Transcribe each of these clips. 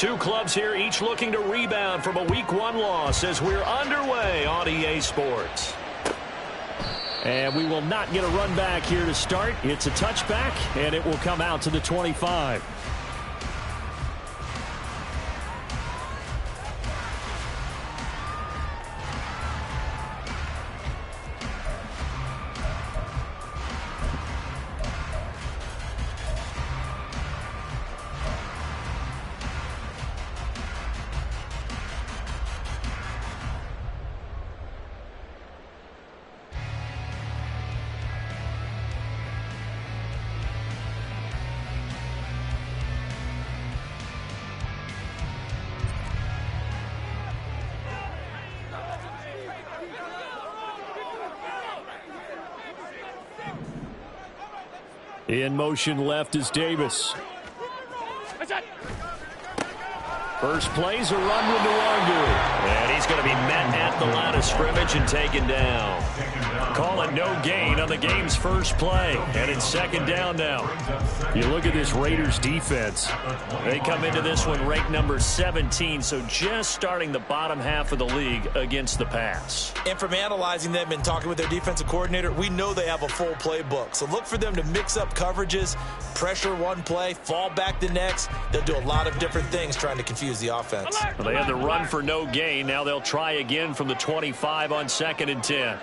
Two clubs here, each looking to rebound from a Week 1 loss as we're underway on EA Sports. And we will not get a run back here to start. It's a touchback, and it will come out to the 25. In motion left is Davis. First plays a run with Nwangu. And he's going to be met at the line of scrimmage and taken down. Call it no gain on the game's first play. And it's second down now. You look at this Raiders defense. They come into this one ranked number 17, so just starting the bottom half of the league against the pass. And from analyzing them and talking with their defensive coordinator, we know they have a full playbook. So look for them to mix up coverages, pressure one play, fall back the next. They'll do a lot of different things trying to confuse the offense. Well, they had the run for no gain. Now they'll try again from the 25 on 2nd and 10.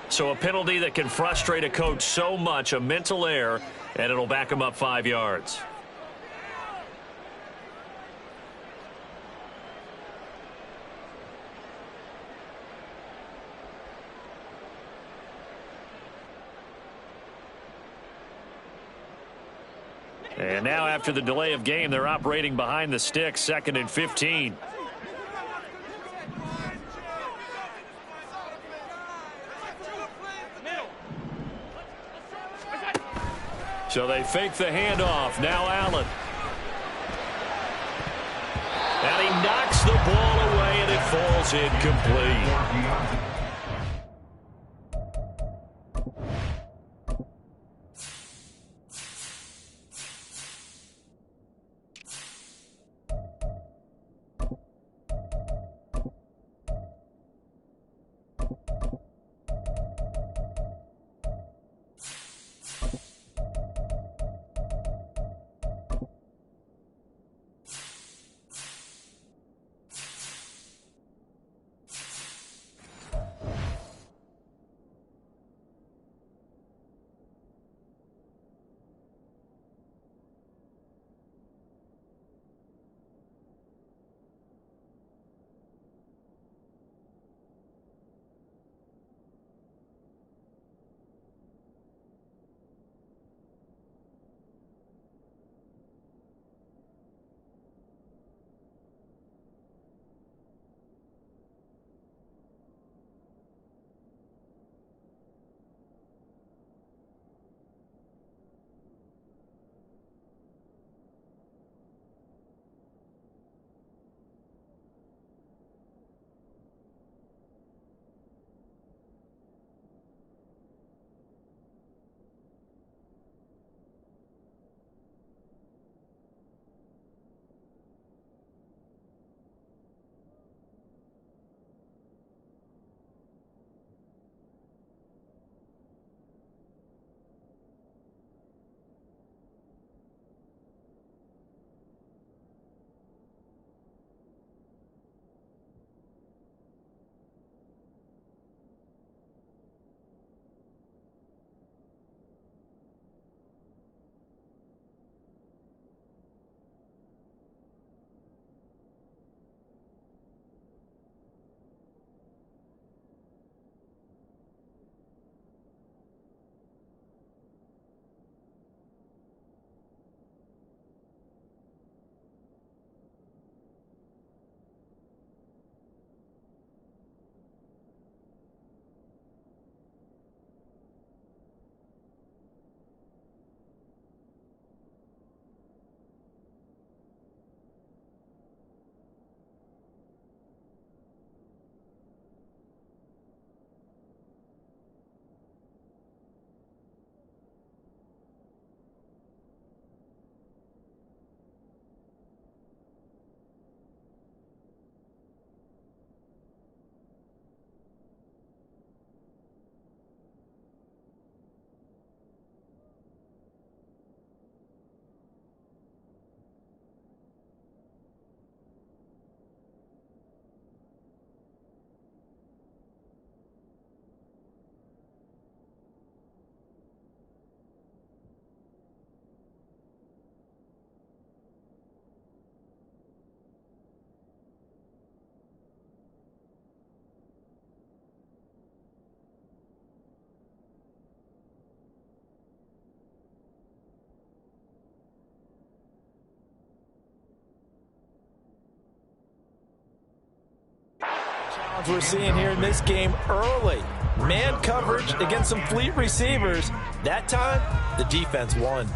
So a penalty that can frustrate a coach so much, a mental error, and it'll back him up 5 yards. And now after the delay of game, they're operating behind the sticks, 2nd and 15. So they fake the handoff. Now Allen. And he knocks the ball away, and it falls incomplete. We're seeing here in this game early. Man coverage against some fleet receivers. That time, the defense won.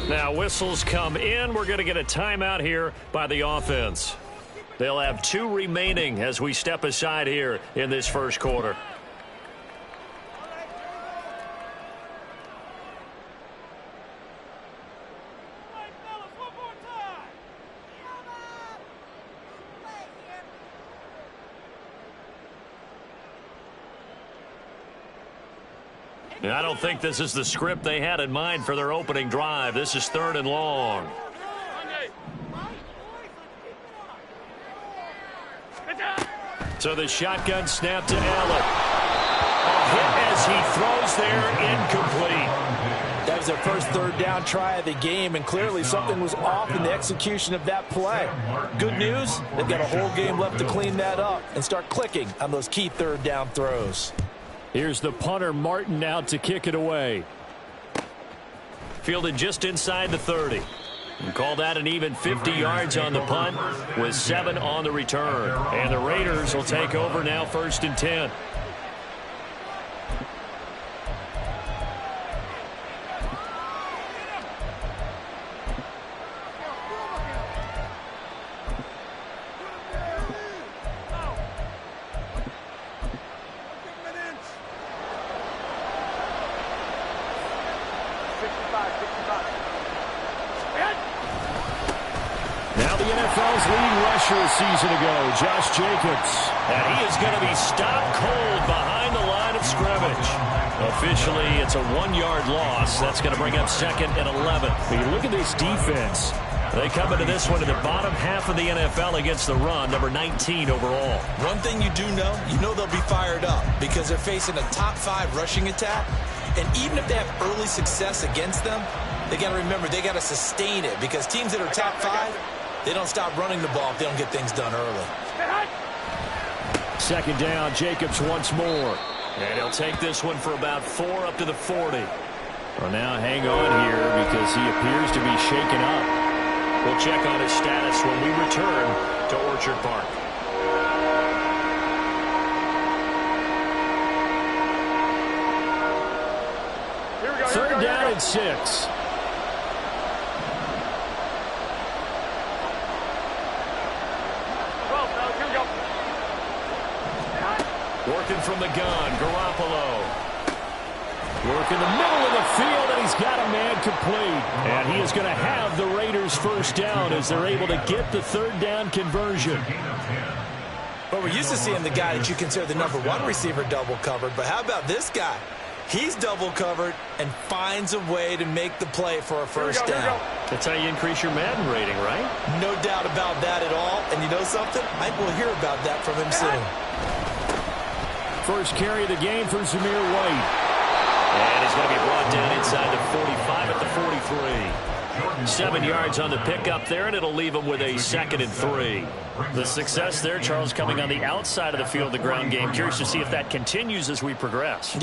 Now whistles come in. We're going to get a timeout here by the offense. They'll have 2 remaining as we step aside here in this first quarter. I don't think this is the script they had in mind for their opening drive. This is 3rd and long. So the shotgun snap to Allen. A hit as he throws there, incomplete. That was their first 3rd down try of the game, and clearly something was off in the execution of that play. Good news, they've got a whole game left to clean that up and start clicking on those key 3rd down throws. Here's the punter, Martin, out to kick it away. Fielded just inside the 30. And call that an even 50 yards on the punt with 7 on the return. And the Raiders will take over now, 1st and 10. Now the NFL's leading rusher a season ago, Josh Jacobs. And he is going to be stopped cold behind the line of scrimmage. Officially, it's a 1-yard loss. That's going to bring up 2nd and 11. When you look at this defense, they come into this one in the bottom half of the NFL against the run, number 19 overall. One thing you do know, they'll be fired up because they're facing a top 5 rushing attack. And even if they have early success against them, they got to remember they got to sustain it because teams that are top 5, they don't stop running the ball if they don't get things done early. 2nd down, Jacobs once more. And he'll take this one for about 4 up to the 40. Well, now hang on here because he appears to be shaken up. We'll check on his status when we return to Orchard Park. 3rd down and 6. Working from the gun, Garoppolo. Work in the middle of the field, and he's got a man complete. And he is going to have the Raiders' 1st down as they're able to get the 3rd down conversion. Well, we're used to seeing the guy that you consider the number 1 receiver double covered, but how about this guy? He's double covered and finds a way to make the play for a 1st down. That's how you increase your Madden rating, right? No doubt about that at all. And you know something? I think we'll hear about that from him soon. First carry of the game for Zamir White. And he's going to be brought down inside the 45 at the 43. 7 yards on the pickup there, and it'll leave him with a 2nd and 3. The success there, Charles, coming on the outside of the field, the ground game. Curious to see if that continues as we progress.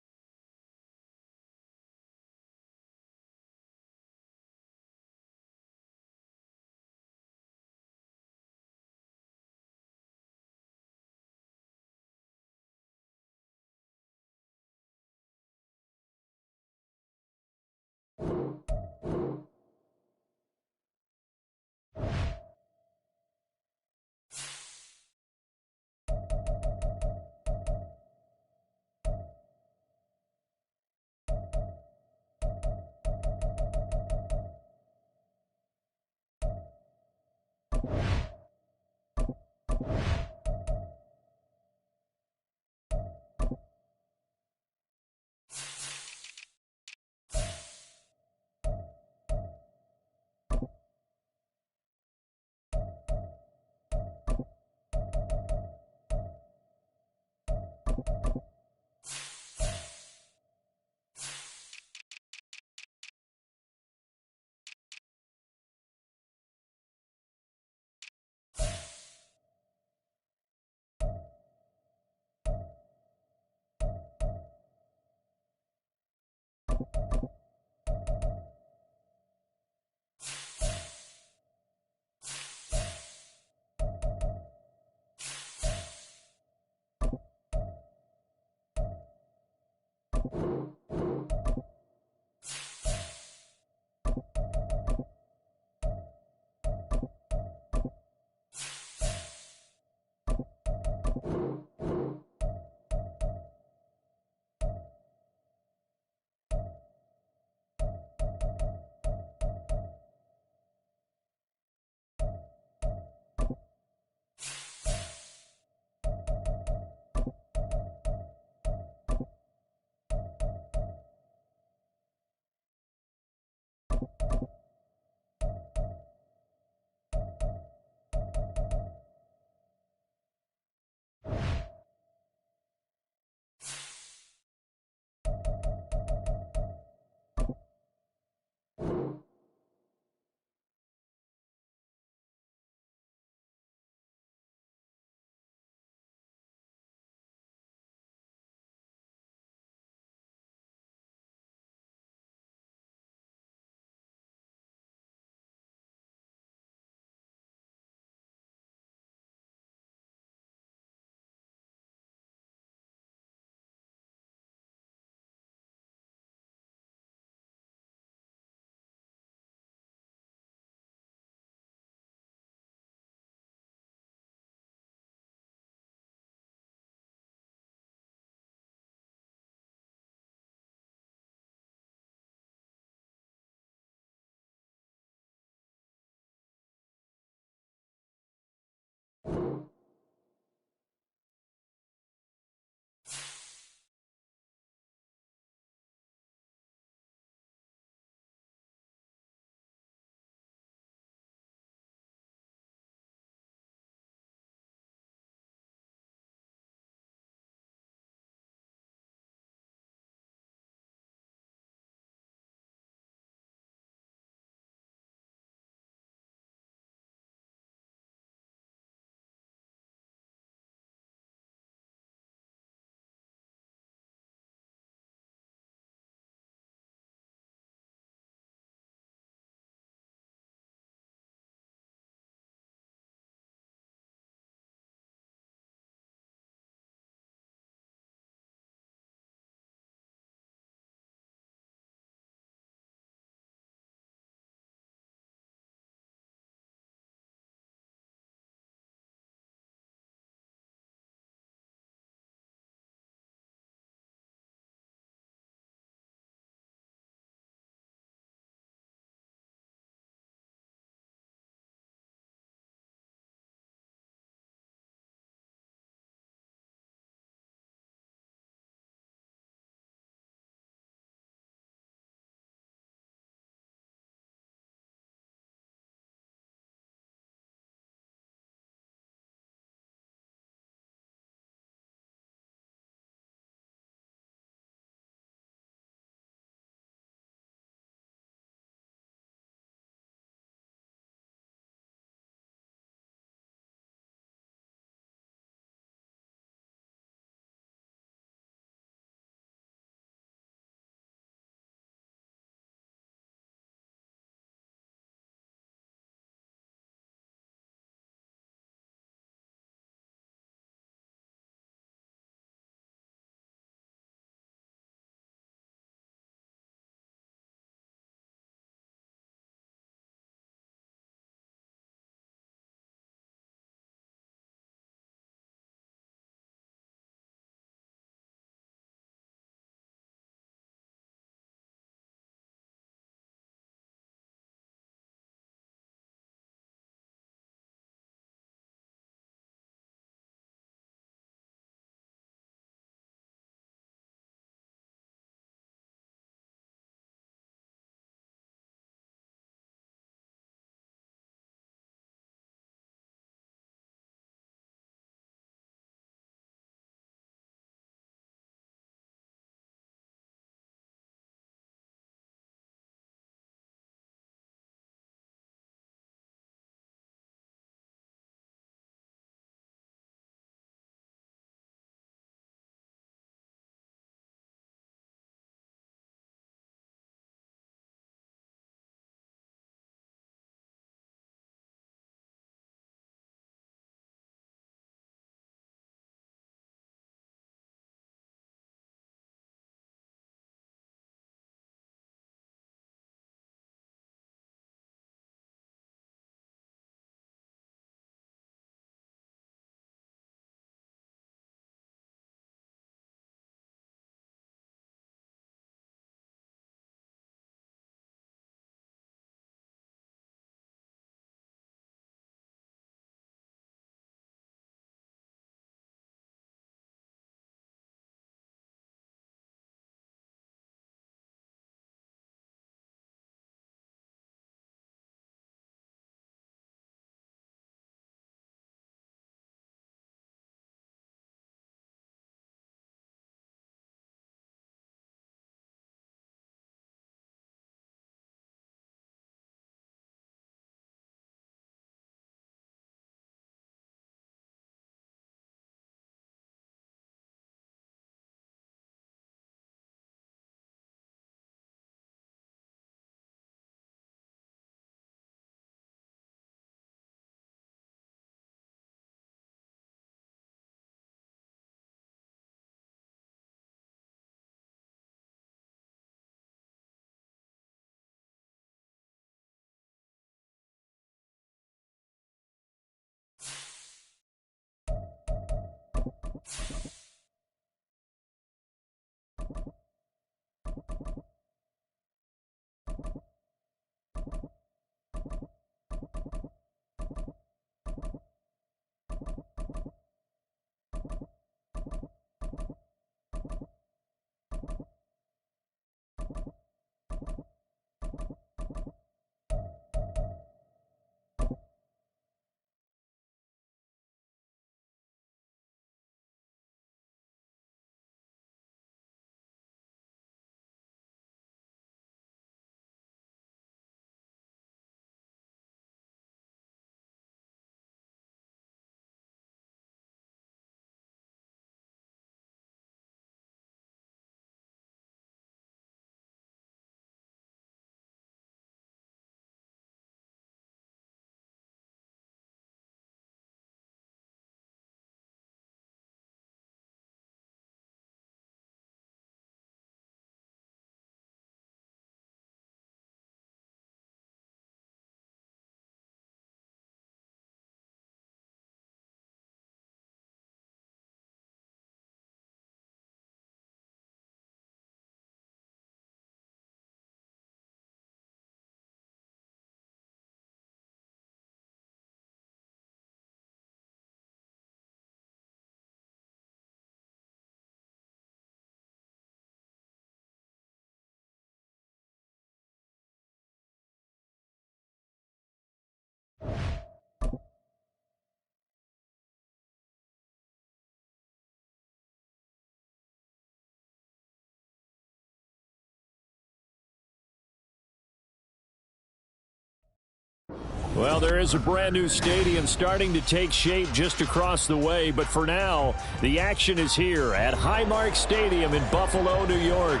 Well, there is a brand new stadium starting to take shape just across the way, but for now, the action is here at Highmark Stadium in Buffalo, New York.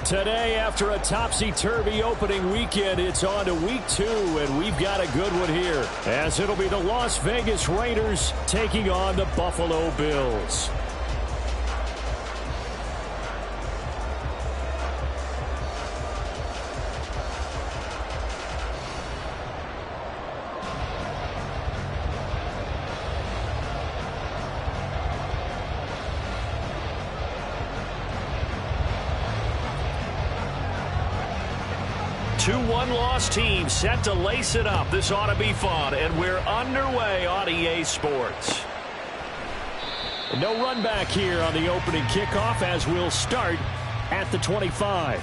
Today, after a topsy-turvy opening weekend, it's on to week 2, and we've got a good one here, as it'll be the Las Vegas Raiders taking on the Buffalo Bills. Two one-loss teams set to lace it up. This ought to be fun, and we're underway on EA Sports. No run back here on the opening kickoff as we'll start at the 25.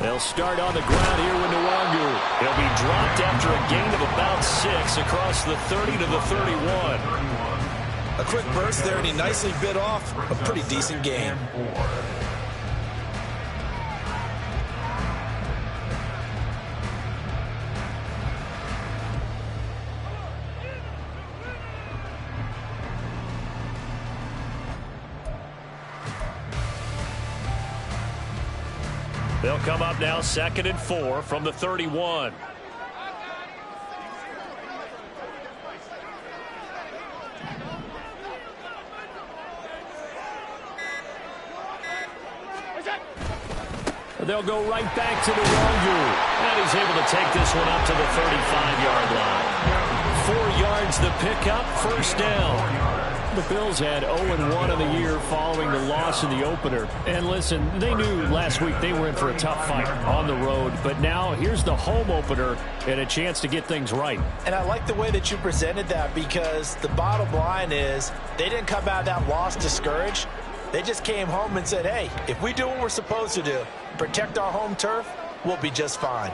They'll start on the ground here with Nwangu. He'll be dropped after a gain of about 6 across the 30 to the 31. A quick burst there, and he nicely bit off a pretty decent gain. They'll come up now 2nd and 4 from the 31. They'll go right back to Nwangu. And he's able to take this one up to the 35-yard line. 4 yards the pickup, first down. The Bills had 0-1 in the year following the loss in the opener. And listen, they knew last week they were in for a tough fight on the road. But now here's the home opener and a chance to get things right. And I like the way that you presented that, because the bottom line is they didn't come out of that loss discouraged. They just came home and said, hey, if we do what we're supposed to do, protect our home turf, we'll be just fine.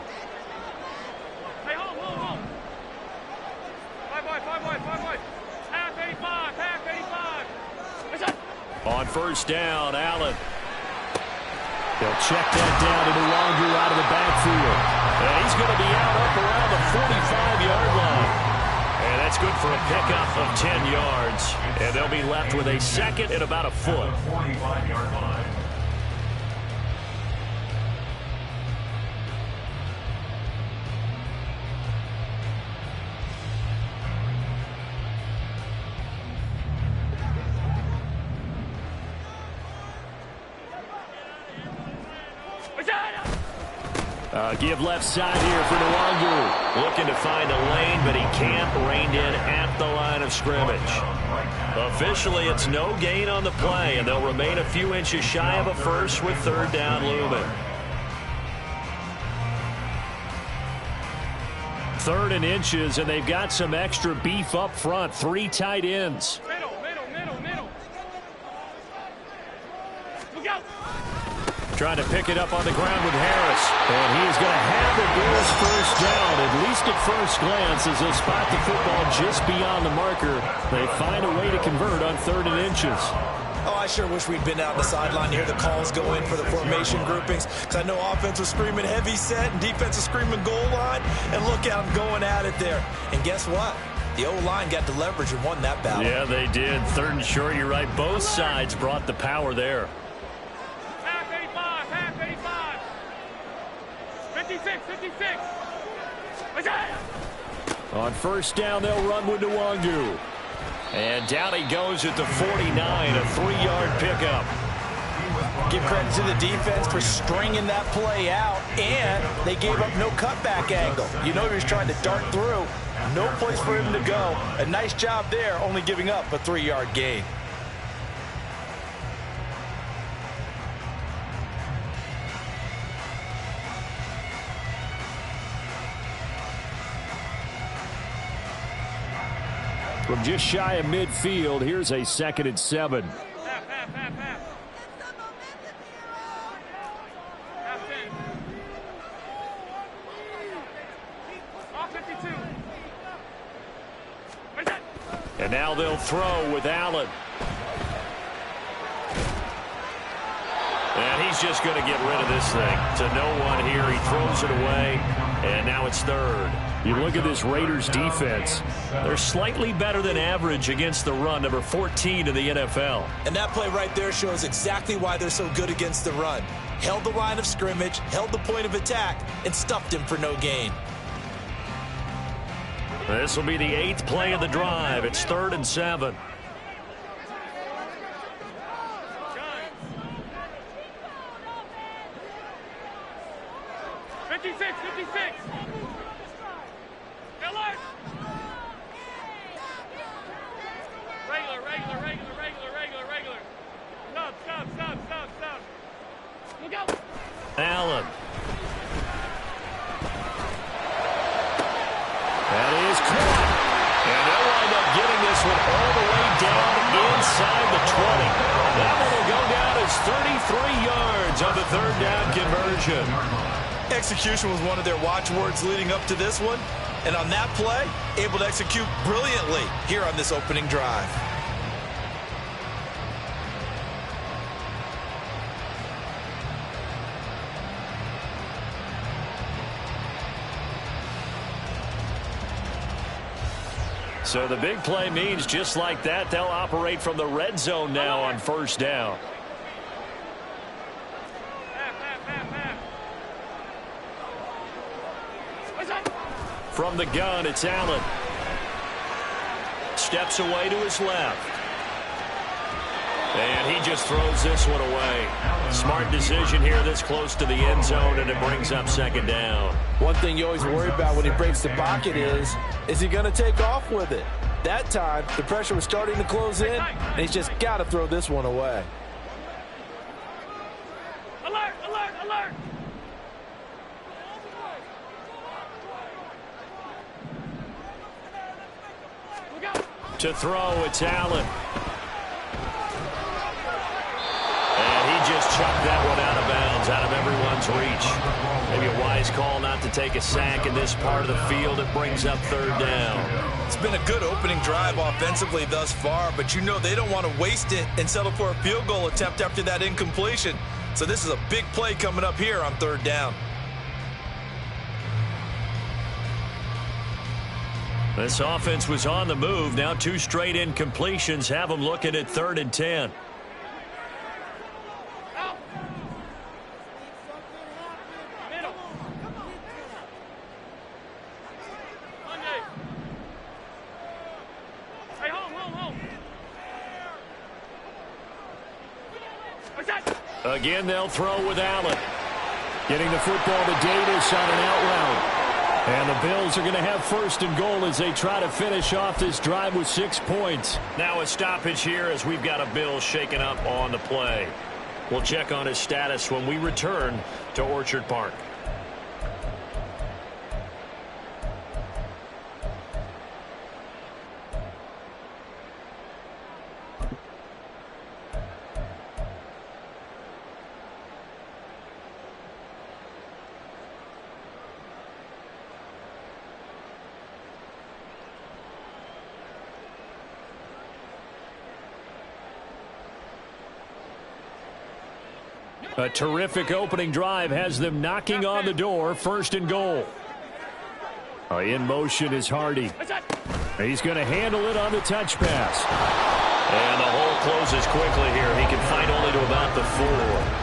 Hey, hold. 5 wide. Half 85. On first down, Allen. They'll check that down to Nwangu out of the backfield. And he's going to be out up around the 45-yard line. And that's good for a pickup of 10 yards. And they'll be left with a second and about a foot. 45-yard line. Give left side here for Nwangu. Looking to find a lane, but he can't. Reined in at the line of scrimmage. Officially, it's no gain on the play, and they'll remain a few inches shy of a first with 3rd down looming. 3rd and inches, and they've got some extra beef up front. 3 tight ends. Middle. Look out. Trying to pick it up on the ground with Harris. And he is going to have the Bills first down, at least at first glance, as they'll spot the football just beyond the marker. They find a way to convert on 3rd and inches. Oh, I sure wish we'd been out on the sideline to hear the calls go in for the formation groupings, because I know offense was screaming heavy set and defense was screaming goal line, and look at them going at it there. And guess what? The O-line got the leverage and won that battle. Yeah, they did. 3rd and short, you're right. Both sides brought the power there. Half 85. 56. On first down, they'll run with Nwangu. And down he goes at the 49, a 3-yard pickup. Give credit to the defense for stringing that play out, and they gave up no cutback angle. You know he was trying to dart through. No place for him to go. A nice job there, only giving up a 3-yard gain. From just shy of midfield, here's a 2nd and 7. Half, half, half, half. Half 10. Off 52. Where's that? And now they'll throw with Allen. And he's just going to get rid of this thing to no one here. He throws it away, and now it's 3rd. You look at this Raiders defense. They're slightly better than average against the run, number 14 in the NFL. And that play right there shows exactly why they're so good against the run. Held the line of scrimmage, held the point of attack, and stuffed him for no gain. This will be the 8th play of the drive. It's 3rd and 7. 56, 56. Alert. Regular. Stop. Look out. Allen. That is caught. And they'll wind up getting this one all the way down inside the 20. That one will go down as 33 yards on the 3rd down conversion. Execution was one of their watchwords leading up to this one. And on that play, able to execute brilliantly here on this opening drive. So the big play means just like that, they'll operate from the red zone now on 1st down. From the gun, it's Allen. Steps away to his left. And he just throws this one away. Smart decision here this close to the end zone, and it brings up 2nd down. One thing you always worry about when he breaks the pocket is he going to take off with it? That time, the pressure was starting to close in, and he's just got to throw this one away. Alert. To throw, it's Allen. And he just chucked that one out of bounds, out of everyone's reach. Maybe a wise call not to take a sack in this part of the field. It brings up 3rd down. It's been a good opening drive offensively thus far, but you know they don't want to waste it and settle for a field goal attempt after that incompletion. So this is a big play coming up here on 3rd down. This offense was on the move. Now 2 straight incompletions have them looking at 3rd and 10. Middle. Monday. Hey, home. What's that? Again, they'll throw with Allen. Getting the football to Davis on an out route. And the Bills are going to have 1st and goal as they try to finish off this drive with 6 points. Now a stoppage here as we've got a Bill shaken up on the play. We'll check on his status when we return to Orchard Park. A terrific opening drive has them knocking on the door. 1st and goal. In motion is Hardy. He's going to handle it on the touch pass. And the hole closes quickly here. He can fight only to about the 4.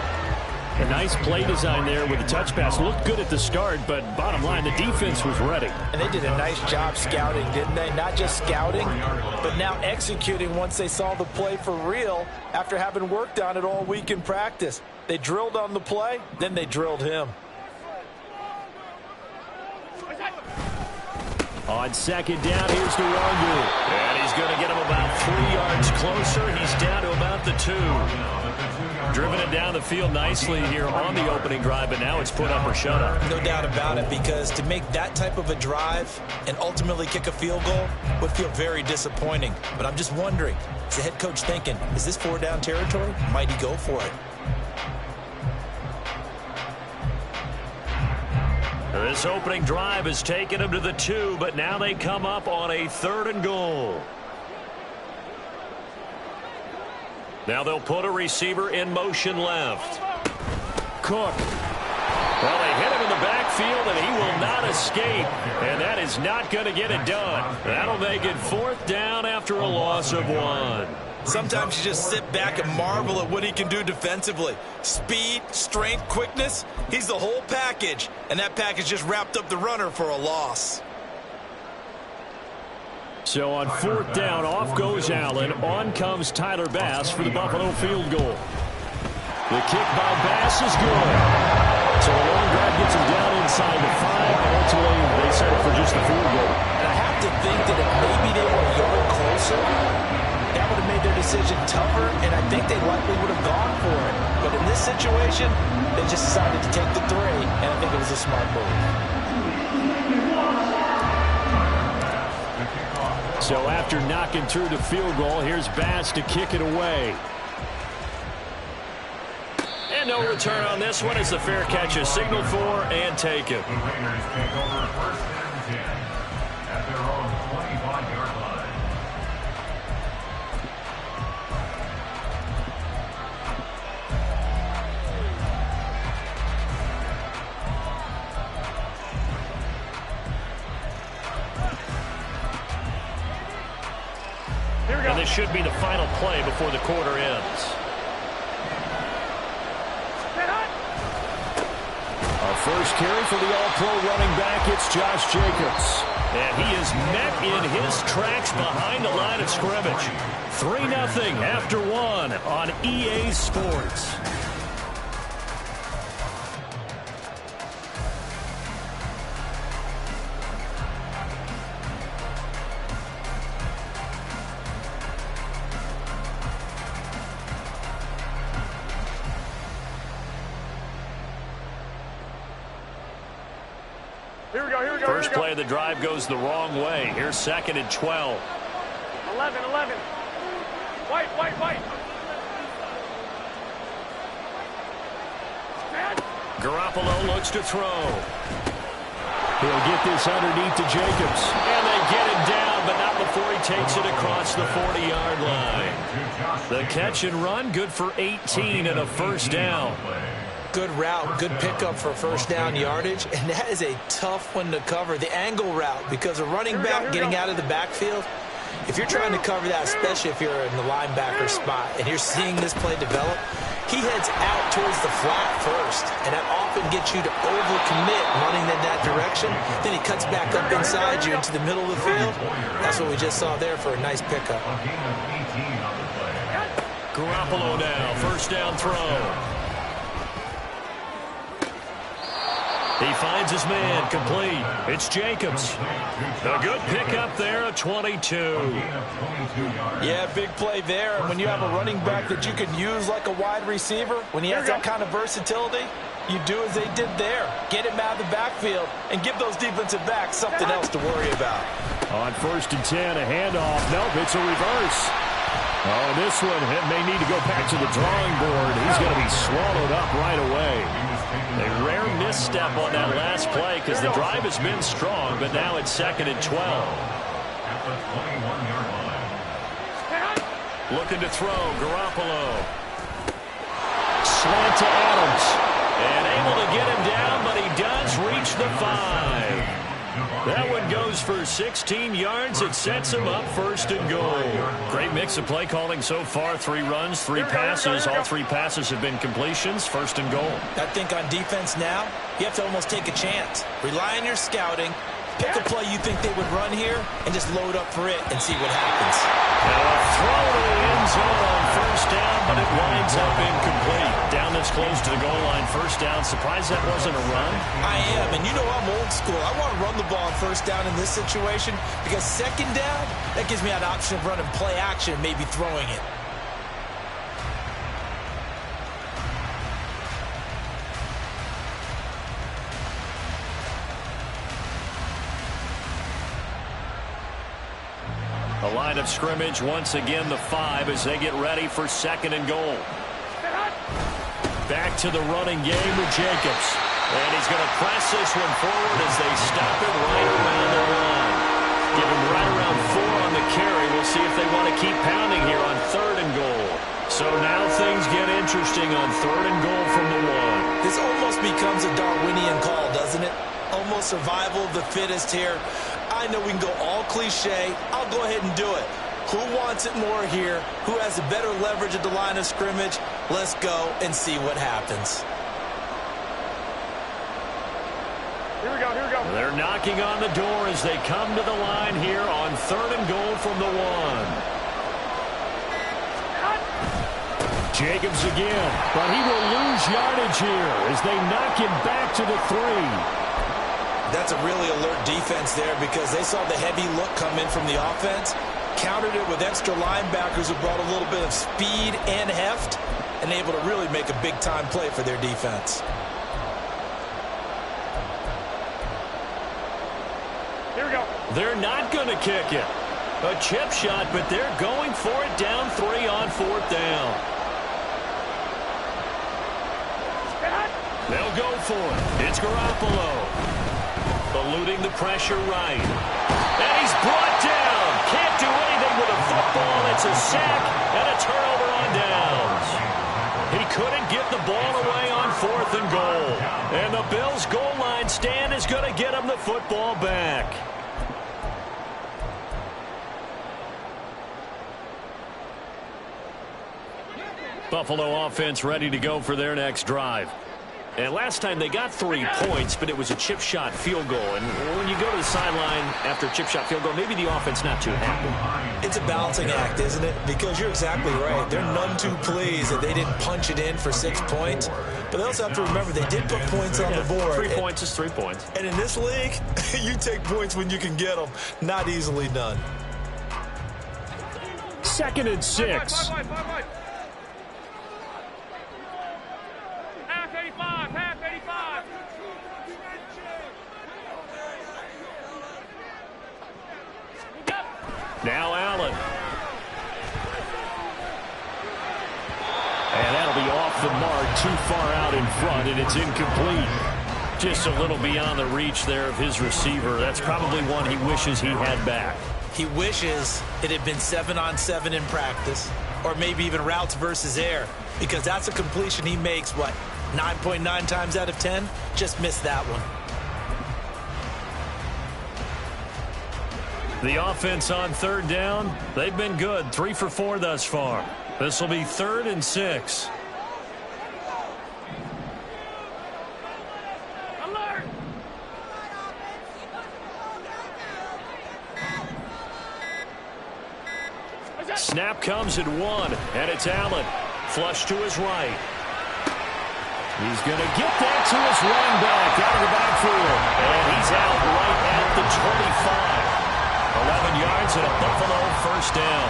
A nice play design there with the touch pass. Looked good at the start, but bottom line, the defense was ready. And they did a nice job scouting, didn't they? Not just scouting, but now executing once they saw the play for real after having worked on it all week in practice. They drilled on the play, then they drilled him. On 2nd down, here's Nwangu. And he's going to get him about 3 yards closer. He's down to about the 2. Driven it down the field nicely here on the opening drive, but now it's put up or shut up. No doubt about it, because to make that type of a drive and ultimately kick a field goal would feel very disappointing. But I'm just wondering, is the head coach thinking, is this 4-down territory? Might he go for it? This opening drive has taken them to the 2, but now they come up on a 3rd and goal. Now they'll put a receiver in motion left. Cook. Well, they hit him in the backfield, and he will not escape. And that is not going to get it done. That'll make it 4th down after a loss of 1. Sometimes you just sit back and marvel at what he can do defensively. Speed, strength, quickness, he's the whole package. And that package just wrapped up the runner for a loss. So on 4th down, off goes Allen. On comes Tyler Bass for the Buffalo field goal. The kick by Bass is good. So the long drive gets him down inside the 5, and ultimately they settle for just the field goal. And I have to think that if maybe they were a yard closer, that would have made their decision tougher, and I think they likely would have gone for it. But in this situation, they just decided to take the 3, and I think it was a smart move. So after knocking through the field goal, here's Bass to kick it away. And no return on this one as the fair catch is signaled for and taken. The Raiders take over 1st and 10 at their own 25-yard line. And this should be the final play before the quarter ends. Our first carry for the All-Pro running back, it's Josh Jacobs. And he is met in his tracks behind the line of scrimmage. 3-0 after 1 on EA Sports. First play of the drive goes the wrong way. Here's 2nd and 12. 11. White. Garoppolo looks to throw. He'll get this underneath to Jacobs. And they get him down, but not before he takes it across the 40-yard line. The catch and run, good for 18 and a 1st down. Good route, good pickup for 1st down yardage, and that is a tough one to cover, the angle route, because a running back getting out of the backfield, if you're trying to cover that, especially if you're in the linebacker spot, and you're seeing this play develop, he heads out towards the flat first, and that often gets you to overcommit running in that direction. Then he cuts back up inside you into the middle of the field. That's what we just saw there for a nice pickup. Garoppolo now, 1st down throw. He finds his man, complete. It's Jacobs. A good pickup there, a 22. Yeah, big play there. And when you have a running back that you can use like a wide receiver, when he has that kind of versatility, you do as they did there. Get him out of the backfield and give those defensive backs something else to worry about. On 1st and 10, a handoff. Nope, it's a reverse. Oh, this one may need to go back to the drawing board. He's going to be swallowed up right away. A rare misstep on that last play because the drive has been strong, but now it's 2nd and 12. Looking to throw, Garoppolo. Slant to Adams. And able to get him down, but he does reach the 5. That one goes for 16 yards. It sets him up 1st and goal. Great mix of play calling so far. 3 runs, 3 passes. All 3 passes have been completions. 1st and goal. I think on defense now, you have to almost take a chance. Rely on your scouting. Pick a play you think they would run here and just load up for it and see what happens. Now a throw to the end zone on 1st down, but it winds up incomplete. Down this close to the goal line, 1st down. Surprised that wasn't a run? I am, and you know I'm old school. I want to run the ball on 1st down in this situation because 2nd down, that gives me an option of running play action, maybe throwing it. line of scrimmage, once again the 5 as they get ready for 2nd and goal. Back to the running game with Jacobs. And he's going to press this one forward as they stop it right around the line. Give him right around 4 on the carry. We'll see if they want to keep pounding here on 3rd and goal. So now things get interesting on 3rd and goal from the 1. This almost becomes a Darwinian call, doesn't it? Almost survival of the fittest here. I know we can go all cliche. I'll go ahead and do it. Who wants it more here? Who has a better leverage at the line of scrimmage? Let's go and see what happens. Here we go, here we go. They're knocking on the door as they come to the line here on 3rd and goal from the 1. Jacobs again, but he will lose yardage here as they knock him back to the 3. That's a really alert defense there because they saw the heavy look come in from the offense, countered it with extra linebackers who brought a little bit of speed and heft, and able to really make a big-time play for their defense. Here we go. They're not going to kick it. A chip shot, but they're going for it down 3 on 4th down. They'll go for it. It's Garoppolo. Eluding the pressure right. And he's brought down. Can't do anything with a football. It's a sack and a turnover on downs. He couldn't get the ball away on 4th and goal. And the Bills' goal line stand is going to get him the football back. Buffalo offense ready to go for their next drive. And last time they got 3 points, but it was a chip shot field goal. And when you go to the sideline after a chip shot field goal, maybe the offense not too happy. It's a balancing act, isn't it? Because you're exactly right. They're none too pleased that they didn't punch it in for 6 points. But they also have to remember they did put points on the board. 3 points is 3 points. And in this league, you take points when you can get them. Not easily done. 2nd and 6. Half 85, half 85. Now Allen. And that'll be off the mark, too far out in front, and it's incomplete. Just a little beyond the reach there of his receiver. That's probably one he wishes he had back. He wishes it had been 7-on-7 in practice, or maybe even routes versus air, because that's a completion he makes, what, 9.9 times out of 10? Just missed that one. The offense on 3rd down, they've been good. 3 for 4 thus far. This will be 3rd and 6. Alert! Snap comes at 1, and it's Allen. Flush to his right. He's going to get that to his running back out of the backfield. And he's out right at the 25. 11 yards and a Buffalo 1st down.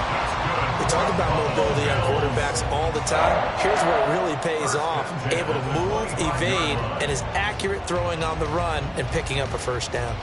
We talk about mobility on quarterbacks all the time. Here's where it really pays off. Able to move, evade, and is accurate throwing on the run and picking up a 1st down.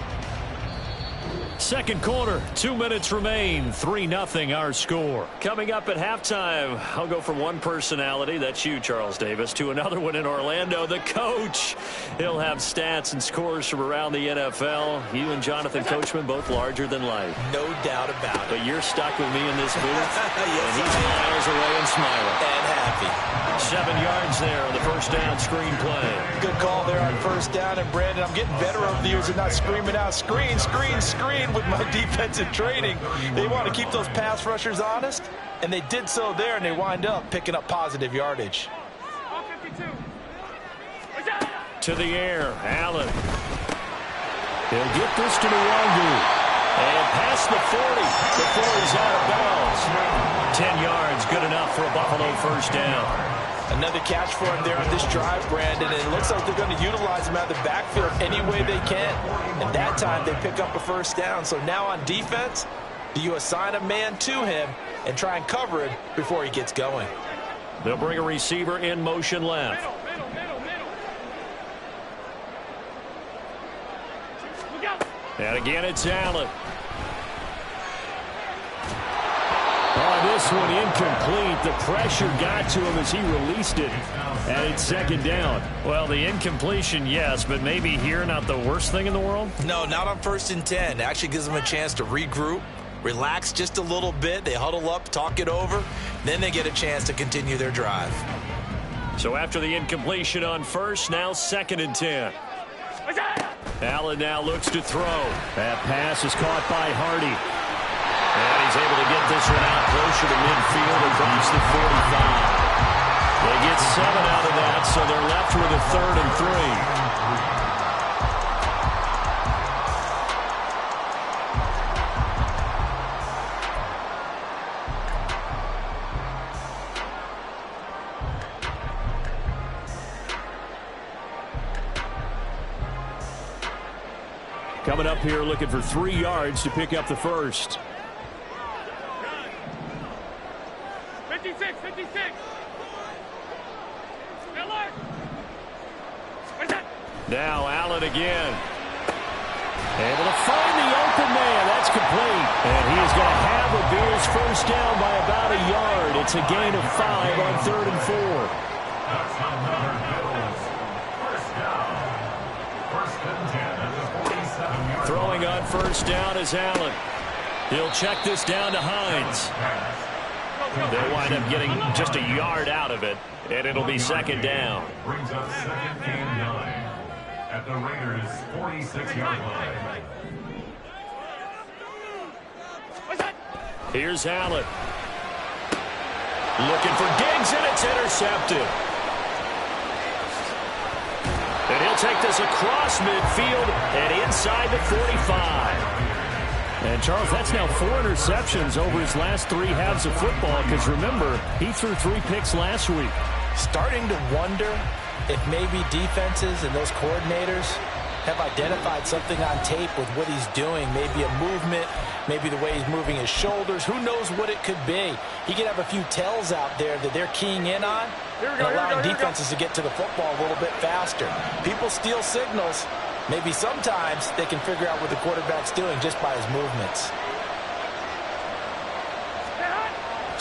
2nd quarter, 2 minutes remain, 3-0 our score. Coming up at halftime, I'll go from one personality, that's you, Charles Davis, to another one in Orlando, the coach. He'll have stats and scores from around the NFL. You and Jonathan Coachman, both larger than life. No doubt about it. But you're stuck with me in this booth, Yes, and he's miles away and smiling. And happy. 7 yards there on the 1st down screen play. Good call there on 1st down. And, Brandon, I'm getting better over the years of not screaming out, screen, screen, screen with my defensive training. They want to keep those pass rushers honest, and they did so there, and they wind up picking up positive yardage. All 52. To the air, Allen. He'll get this to Nwangu. And past the 40 before he's out of bounds. 10 yards, good enough for a Buffalo 1st down. Another catch for him there on this drive, Brandon, and it looks like they're going to utilize him out of the backfield any way they can. And that time they pick up a 1st down. So now on defense, do you assign a man to him and try and cover him before he gets going? They'll bring a receiver in motion left. Middle. Look out. And again, it's Allen. Oh, this one incomplete. The pressure got to him as he released it. And it's second down. Well, the incompletion, yes, but maybe here not the worst thing in the world? No, not on 1st and 10. It actually gives them a chance to regroup, relax just a little bit. They huddle up, talk it over. Then they get a chance to continue their drive. So after the incompletion on first, now 2nd and 10. Allen now looks to throw. That pass is caught by Hardy. And he's able to get this one out closer to midfield across the 45. They get 7 out of that, so they're left with a 3rd and 3. Coming up here looking for 3 yards to pick up the first. 56, 56. Now Allen again. Able to find the open man. That's complete. And he is going to have a Bills first down by about a yard. It's a gain of 5 on 3rd and 4. That's another Bills first down. 1st and 10 at the 47-yard line. Throwing on first down is Allen. He'll check this down to Hines. They'll wind up getting just a yard out of it, and it'll be 2nd down. Brings up 2nd and 9 at the Raiders' 46-yard line. Here's Allen. Looking for Diggs, and it's intercepted. And he'll take this across midfield and inside the 45. And, Charles, that's now 4 interceptions over his last 3 halves of football because, remember, he threw 3 picks last week. Starting to wonder if maybe defenses and those coordinators have identified something on tape with what he's doing. Maybe a movement, maybe the way he's moving his shoulders. Who knows what it could be? He could have a few tells out there that they're keying in on and allowing defenses to get to the football a little bit faster. People steal signals. Maybe sometimes they can figure out what the quarterback's doing just by his movements.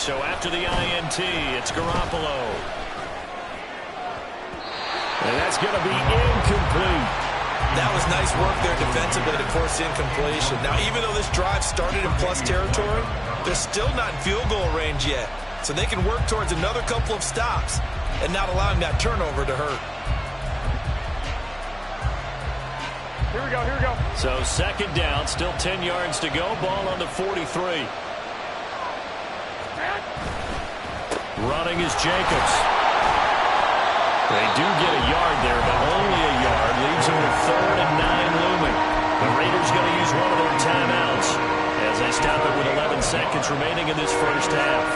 So after the INT, it's Garoppolo. And that's going to be incomplete. That was nice work there defensively to force the incompletion. Now, even though this drive started in plus territory, they're still not in field goal range yet. So they can work towards another couple of stops and not allowing that turnover to hurt. Here we go, here we go. So 2nd down, still 10 yards to go. Ball on the 43. Running is Jacobs. They do get a yard there, but only a yard. Leaves them with 3rd and 9 looming. The Raiders going to use one of their timeouts as they stop it with 11 seconds remaining in this first half.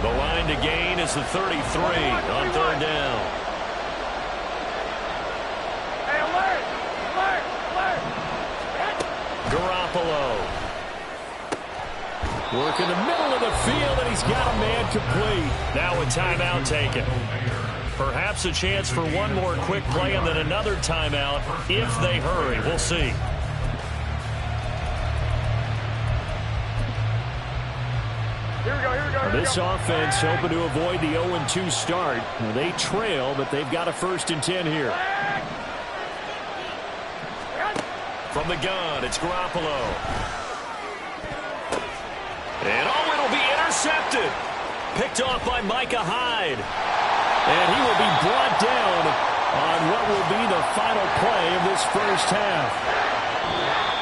The line to gain is the 33 on 3rd down. Hey, alert! Alert! Alert! Garoppolo. Work in the middle of the field, and he's got a man complete. Now a timeout taken. Perhaps a chance for one more quick play and then another timeout if they hurry. We'll see. Here we go, here we go, here we This go. offense hoping to avoid the 0-2 start. They trail, but they've got a 1st and 10 here. From the gun, it's Garoppolo. And oh, it'll be intercepted. Picked off by Micah Hyde. And he will be brought down on what will be the final play of this first half.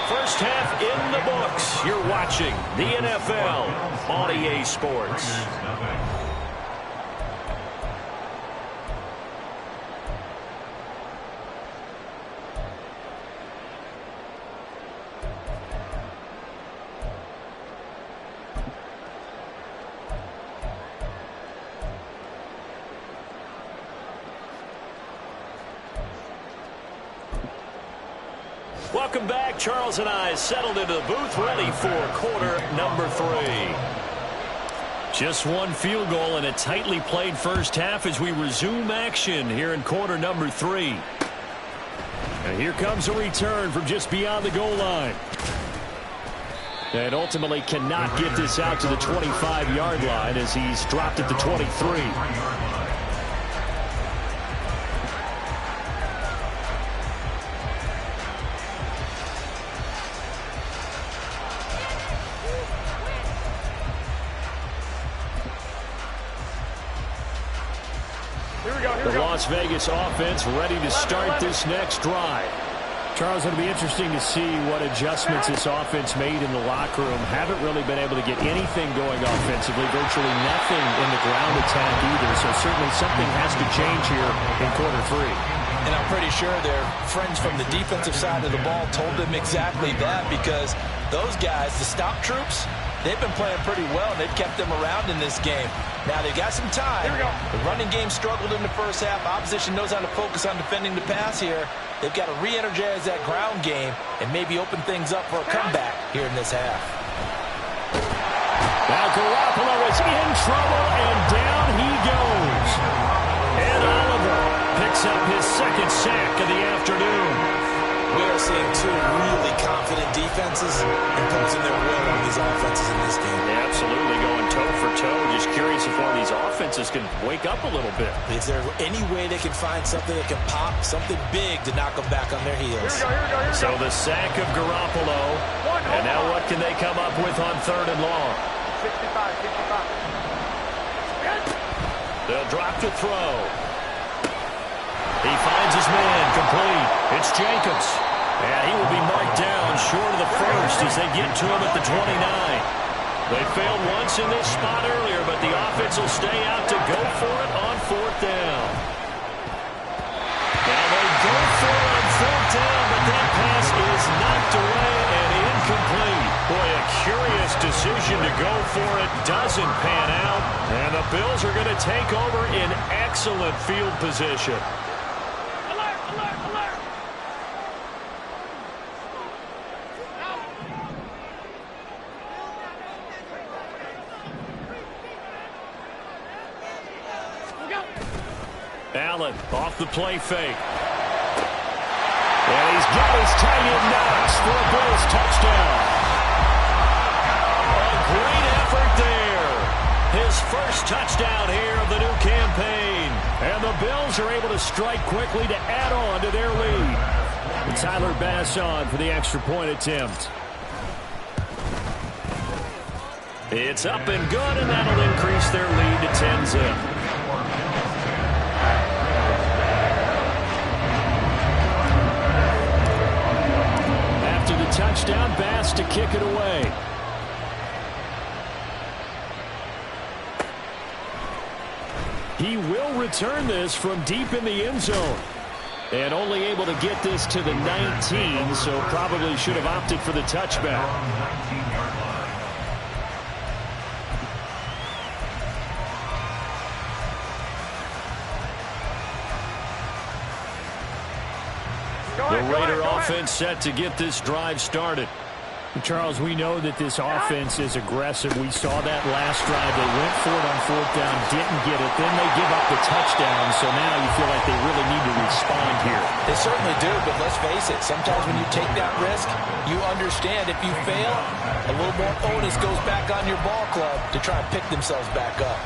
First half in the books. You're watching the NFL on EA Sports. Welcome back. Charles and I settled into the booth, ready for quarter number 3. Just one field goal and a tightly played first half as we resume action here in quarter number 3. And here comes a return from just beyond the goal line. And ultimately cannot get this out to the 25-yard line as he's dropped at the 23. The Las Vegas offense ready to start this next drive. Charles, it'll be interesting to see what adjustments this offense made in the locker room. Haven't really been able to get anything going offensively, virtually nothing in the ground attack either. So certainly something has to change here in quarter 3. And I'm pretty sure their friends from the defensive side of the ball told them exactly that, because those guys, the stop troops, they've been playing pretty well, and they've kept them around in this game. Now, they've got some time. The running game struggled in the first half. Opposition knows how to focus on defending the pass here. They've got to re-energize that ground game and maybe open things up for a comeback here in this half. Now Garoppolo is in trouble, and down he goes. Ed Oliver picks up his second sack of the afternoon. We are seeing two really confident defenses imposing their will on these offenses in this game. Yeah, absolutely, going toe for toe. Just curious if one of these offenses can wake up a little bit. Is there any way they can find something that can pop, something big to knock them back on their heels? So the sack of Garoppolo, and now what can they come up with on 3rd and long? 65. They'll drop to throw. He finds his man, complete. It's Jacobs. And he will be marked down short of the first as they get to him at the 29. They failed once in this spot earlier, but the offense will stay out to go for it on 4th down. Now they go for it on 4th down, but that pass is knocked away and incomplete. Boy, a curious decision to go for it. Doesn't pan out. And the Bills are going to take over in excellent field position. Allen off the play fake. And he's got his tight end Knox for a Bills touchdown. A great effort there. His first touchdown here of the new campaign. And the Bills are able to strike quickly to add on to their lead. And Tyler Bass on for the extra point attempt. It's up and good, and that'll increase their lead to 10-zip. Touchdown, Bass to kick it away. He will return this from deep in the end zone. And only able to get this to the 19, so probably should have opted for the touchback. The Raider offense set to get this drive started. Charles, we know that this offense is aggressive. We saw that last drive. They went for it on 4th down, didn't get it. Then they give up the touchdown, so now you feel like they really need to respond here. They certainly do, but let's face it. Sometimes when you take that risk, you understand if you fail, a little more onus goes back on your ball club to try and pick themselves back up.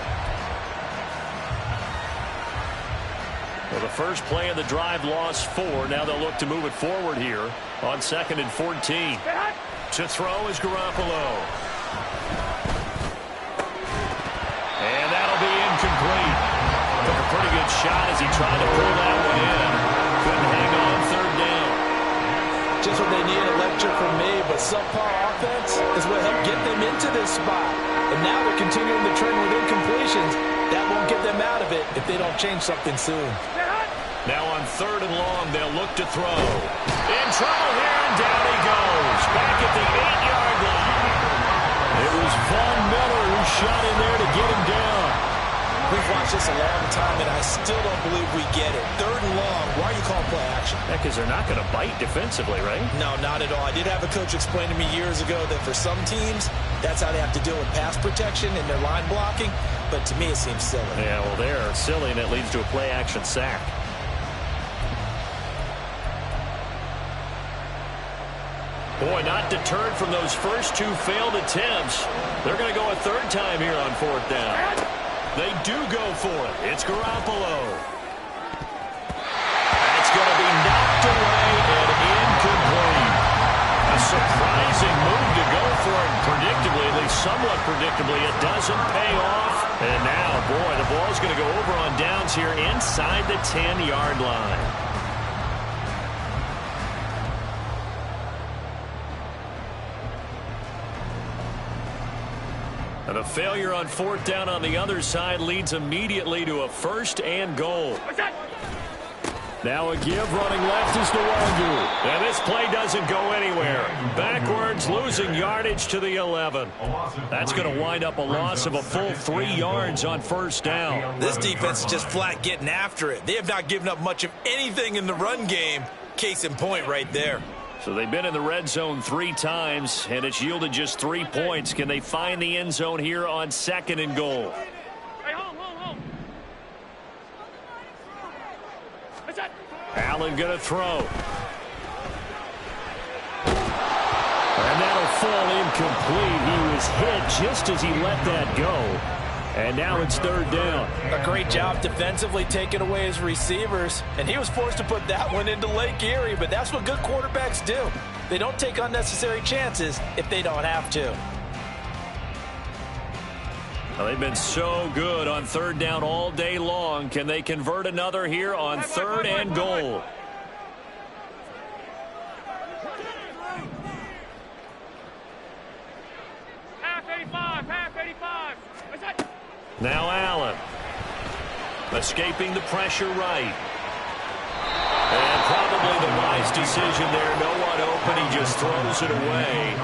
Well, the first play of the drive lost 4. Now they'll look to move it forward here on 2nd and 14. To throw is Garoppolo. And that'll be incomplete. Took a pretty good shot as he tried to pull that one in. Couldn't hang on 3rd down. Just what they need, a lecture from me, but subpar offense is what helped get them into this spot. And now they're continuing the trend with incompletions. That won't get them out of it if they don't change something soon. Now on 3rd and long, they'll look to throw. In trouble here, and down he goes. Back at the 8-yard line. It was Von Miller who shot in there to get him down. We've watched this a long time, and I still don't believe we get it. 3rd and long. Why are you calling play action? Because they're not going to bite defensively, right? No, not at all. I did have a coach explain to me years ago that for some teams, that's how they have to deal with pass protection and their line blocking. But to me, it seems silly. Yeah, well, they're silly, and it leads to a play-action sack. Boy, not deterred from those first 2 failed attempts. They're going to go a 3rd time here on 4th down. They do go for it. It's Garoppolo. That's going to be knocked away and incomplete. A surprising move to go for it. Predictably, at least somewhat predictably, it doesn't pay off. And now, boy, the ball's going to go over on downs here inside the 10-yard line. And a failure on 4th down on the other side leads immediately to a 1st and goal. Now a give running left is Nwangu. And this play doesn't go anywhere. Backwards, losing yardage to the 11. That's going to wind up a loss of a full 3 yards on 1st down. This defense is just flat getting after it. They have not given up much of anything in the run game. Case in point right there. So they've been in the red zone 3 times, and it's yielded just 3 points. Can they find the end zone here on 2nd and goal? Hey, hold. What's that? Allen going to throw. And that'll fall incomplete. He was hit just as he let that go. And now it's 3rd down. A great job defensively taking away his receivers. And he was forced to put that one into Lake Erie. But that's what good quarterbacks do. They don't take unnecessary chances if they don't have to. Well, they've been so good on 3rd down all day long. Can they convert another here on 3rd and goal? Half 85. What's that? Now Allen. Escaping the pressure right. And probably the wise decision there. No one open. He just throws it away.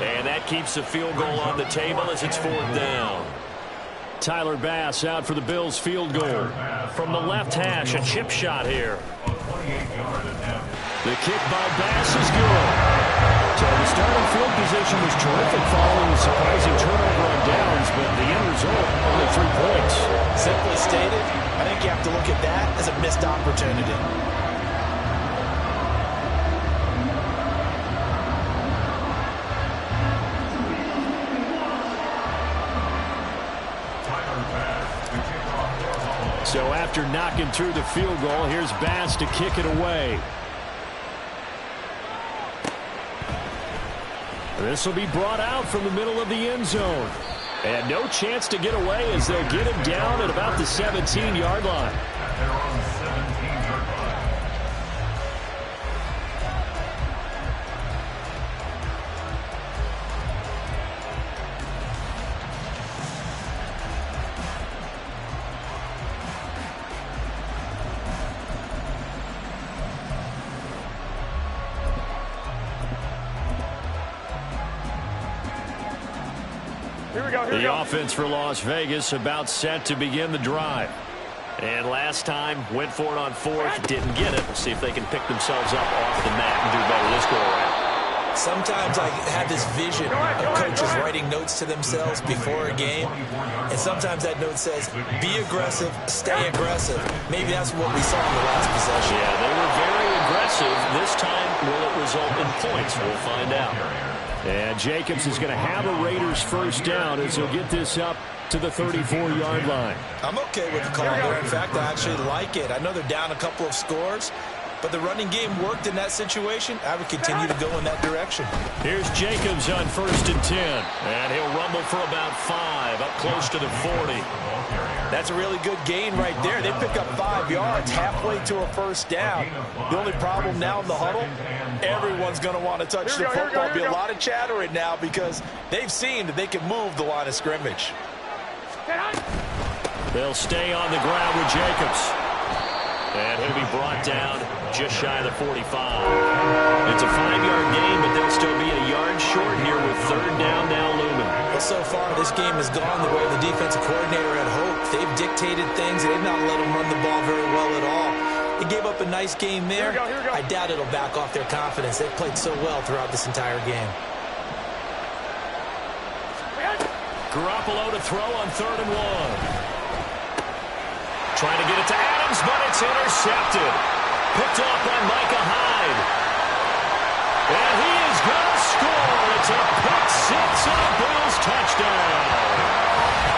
And that keeps the field goal on the table as it's 4th down. Tyler Bass out for the Bills field goal. From the left hash, a chip shot here. The kick by Bass is good. So the starting field position was terrific following a surprising turnover on downs, but the end result, only 3 points. Simply stated, I think you have to look at that as a missed opportunity. So after knocking through the field goal, here's Bass to kick it away. This will be brought out from the middle of the end zone. And no chance to get away as they'll get him down at about the 17-yard line. They're on the 17-yard line. The offense for Las Vegas about set to begin the drive. And last time, went for it on 4th, didn't get it. We'll see if they can pick themselves up off the mat and do better this go around. Sometimes I have this vision of coaches writing notes to themselves before a game. And sometimes that note says, be aggressive, stay aggressive. Maybe that's what we saw in the last possession. Yeah, they were very aggressive. This time, will it result in points? We'll find out. And Jacobs is going to have a Raiders 1st down as he'll get this up to the 34-yard line. I'm okay with the call there. In fact, I actually like it. I know they're down a couple of scores, but the running game worked in that situation. I would continue to go in that direction. Here's Jacobs on 1st and 10. And he'll rumble for about 5, up close to the 40. That's a really good gain right there. They pick up 5 yards halfway to a 1st down. The only problem now in the huddle, everyone's going to want to touch the football. There'll be a lot of chattering now because they've seen that they can move the line of scrimmage. They'll stay on the ground with Jacobs. And he'll be brought down just shy of the 45. It's a 5-yard gain, but they'll still be a yard short here with 3rd down now looming. Well, so far, this game has gone the way the defensive coordinator had hoped. They've dictated things, and they've not let them run the ball very well at all. They gave up a nice game there. Here we go. I doubt it'll back off their confidence. They've played so well throughout this entire game. Garoppolo to throw on 3rd and 1. Trying to get it to Adams, but it's intercepted. Picked off by Micah Hyde. And he is going to score. It's a pick six and a Bills touchdown.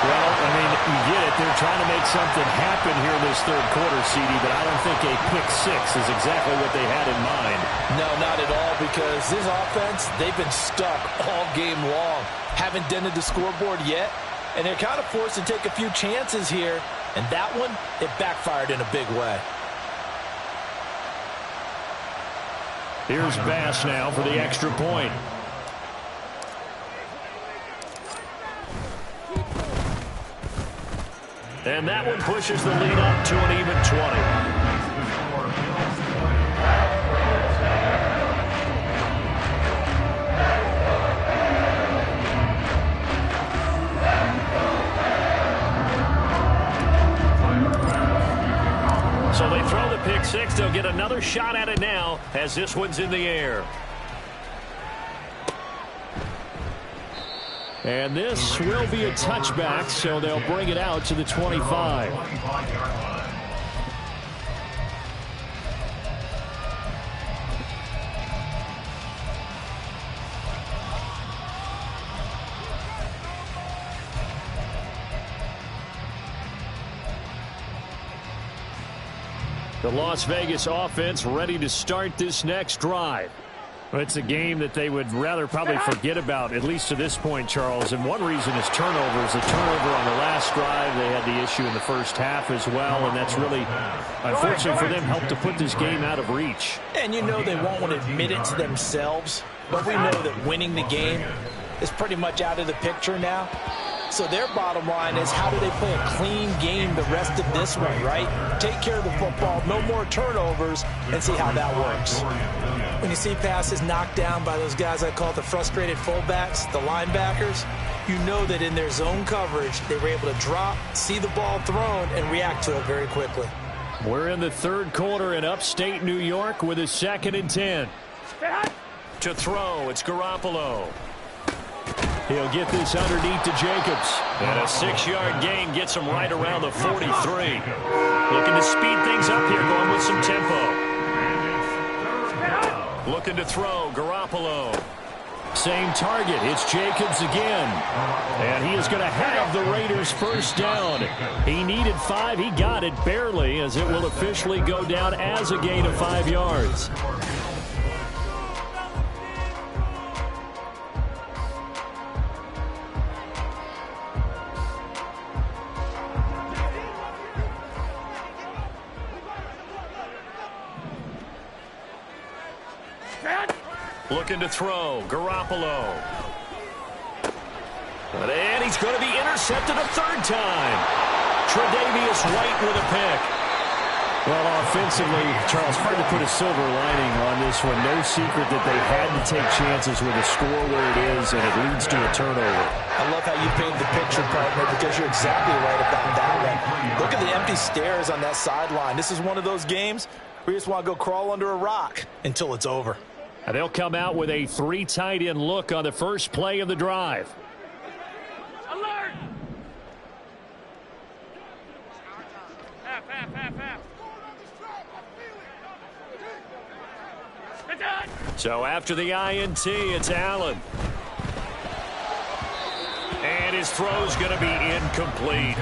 Well, I mean, you get it. They're trying to make something happen here in this 3rd quarter, CD, but I don't think a pick six is exactly what they had in mind. No, not at all, because this offense, they've been stuck all game long. Haven't dented the scoreboard yet, and they're kind of forced to take a few chances here, and that one, it backfired in a big way. Here's Bass now for the extra point. And that one pushes the lead up to an even 20. So they throw the pick six. They'll get another shot at it now as this one's in the air. And this will be a touchback, so they'll bring it out to the 25. The Las Vegas offense ready to start this next drive. Well, it's a game that they would rather probably forget about, at least to this point, Charles. And one reason is turnovers. A turnover on the last drive. They had the issue in the first half as well, and that's really, unfortunately for them, helped to put this game out of reach. And you know they won't want to admit it to themselves, but we know that winning the game is pretty much out of the picture now. So their bottom line is, how do they play a clean game the rest of this one, right? Take care of the football, no more turnovers, and see how that works. When you see passes knocked down by those guys I call the frustrated fullbacks, the linebackers, you know that in their zone coverage, they were able to drop, see the ball thrown, and react to it very quickly. We're in the 3rd quarter in upstate New York with a 2nd and 10. To throw, it's Garoppolo. He'll get this underneath to Jacobs. And a 6-yard gain gets him right around the 43. Looking to speed things up here, going with some tempo. Looking to throw, Garoppolo. Same target. It's Jacobs again. And he is going to have the Raiders first down. He needed 5. He got it barely, as it will officially go down as a gain of 5 yards. Looking to throw, Garoppolo. And he's going to be intercepted a 3rd time. Tre'Davious White with a pick. Well, offensively, Charles, hard to put a silver lining on this one. No secret that they had to take chances with a score where it is, and it leads to a turnover. I love how you paint the picture, partner, because you're exactly right about that one. Look at the empty stares on that sideline. This is one of those games where you just want to go crawl under a rock until it's over. And they'll come out with a 3 tight end look on the first play of the drive. Alert! Half. So after the INT, it's Allen. And his throw's going to be incomplete.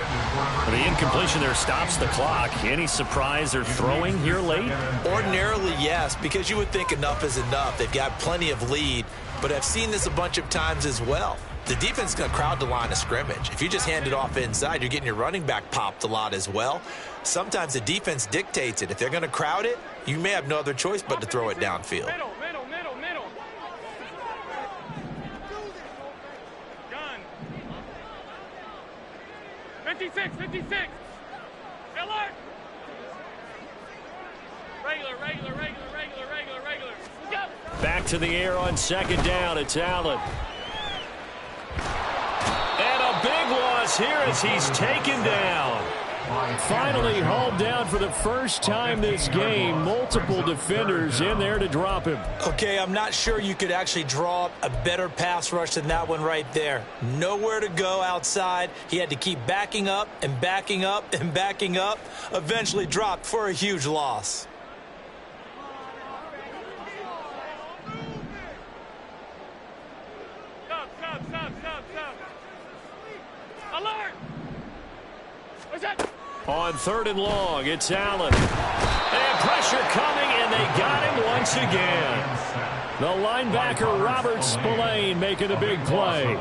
The incompletion there stops the clock. Any surprise they're throwing here late? Ordinarily, yes, because you would think enough is enough. They've got plenty of lead, but I've seen this a bunch of times as well. The defense is going to crowd the line of scrimmage. If you just hand it off inside, you're getting your running back popped a lot as well. Sometimes the defense dictates it. If they're going to crowd it, you may have no other choice but to throw it downfield. Middle. Gun. 56. Alert! Regular. Go! Back to the air on 2nd down. It's Allen. is here as he's taken down. Finally hauled down for the first time this game. Multiple defenders in there to drop him. Okay, I'm not sure you could actually draw up a better pass rush than that one right there. Nowhere to go outside. He had to keep backing up and backing up and backing up. Eventually dropped for a huge loss. Stop. Alert! What's that? On 3rd and long, it's Allen. And pressure coming, and they got him once again. The linebacker, Robert Spillane, making a big play.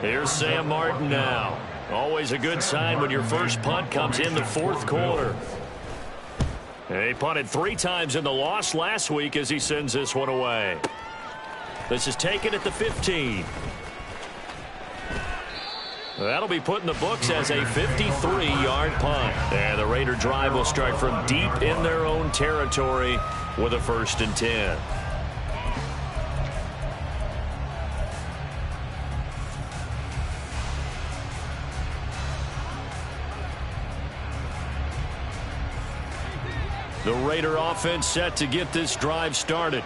Here's Sam Martin now. Always a good sign when your first punt comes in the 4th quarter. He punted 3 times in the loss last week as he sends this one away. This is taken at the 15. That'll be put in the books as a 53-yard punt. And the Raider drive will start from deep in their own territory with a 1st and 10. The Raider offense set to get this drive started.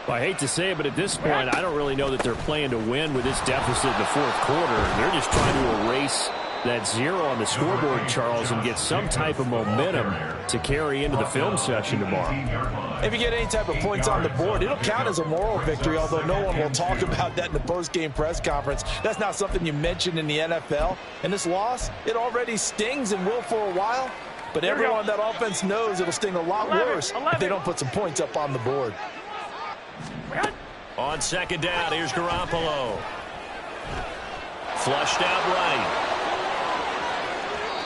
Well, I hate to say it, but at this point, I don't really know that they're playing to win with this deficit in the 4th quarter. They're just trying to erase that 0 on the scoreboard, Charles, and get some type of momentum to carry into the film session tomorrow. If you get any type of points on the board, it'll count as a moral victory, although no one will talk about that in the post-game press conference. That's not something you mentioned in the NFL. And this loss, it already stings and will for a while. But everyone on that offense knows it'll sting a lot worse if they don't put some points up on the board. On 2nd down, here's Garoppolo. Flushed out right.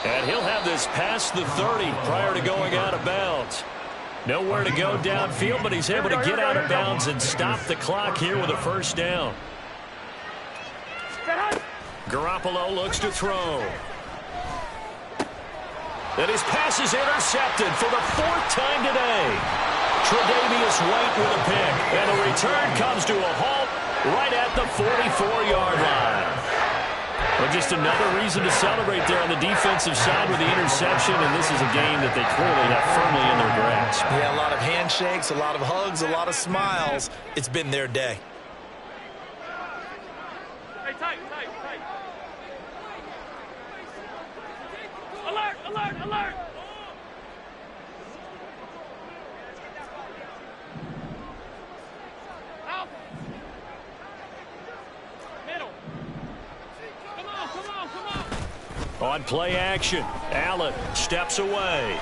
And he'll have this past the 30 prior to going out of bounds. Nowhere to go downfield, but he's able to get out of bounds and stop the clock here with a 1st down. Garoppolo looks to throw. And his pass is intercepted for the 4th time today. Tre'Davious White with a pick. And the return comes to a halt right at the 44-yard line. But just another reason to celebrate there on the defensive side with the interception, and this is a game that they clearly have firmly in their grasp. Yeah, a lot of handshakes, a lot of hugs, a lot of smiles. It's been their day. Hey, tight. Alert! Out. Middle. Come on. On play action, Allen steps away.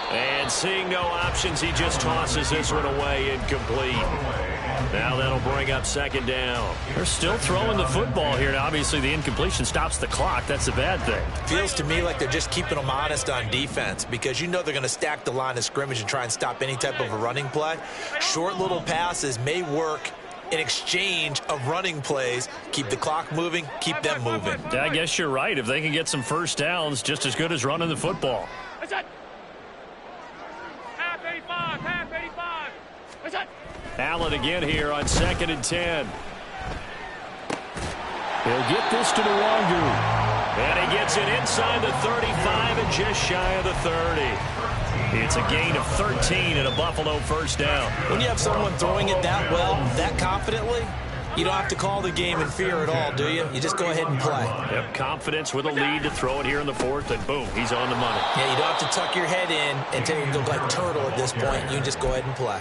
And seeing no options, he just tosses this one away, incomplete. Now that'll bring up 2nd down. They're still throwing the football here. Now, obviously, the incompletion stops the clock. That's a bad thing. Feels to me like they're just keeping them honest on defense because you know they're going to stack the line of scrimmage and try and stop any type of a running play. Short little passes may work in exchange of running plays. Keep the clock moving, keep them moving. Yeah, I guess you're right. If they can get some 1st downs, just as good as running the football. What's that? Half 85. What's that? Allen again here on 2nd and 10. He'll get this to Nwangu. And he gets it inside the 35 and just shy of the 30. It's a gain of 13 and a Buffalo 1st down. When you have someone throwing it that well, that confidently, you don't have to call the game in fear at all, do you? You just go ahead and play. Yep, confidence with a lead to throw it here in the 4th, and boom, he's on the money. Yeah, you don't have to tuck your head in and look like turtle at this point. You can just go ahead and play.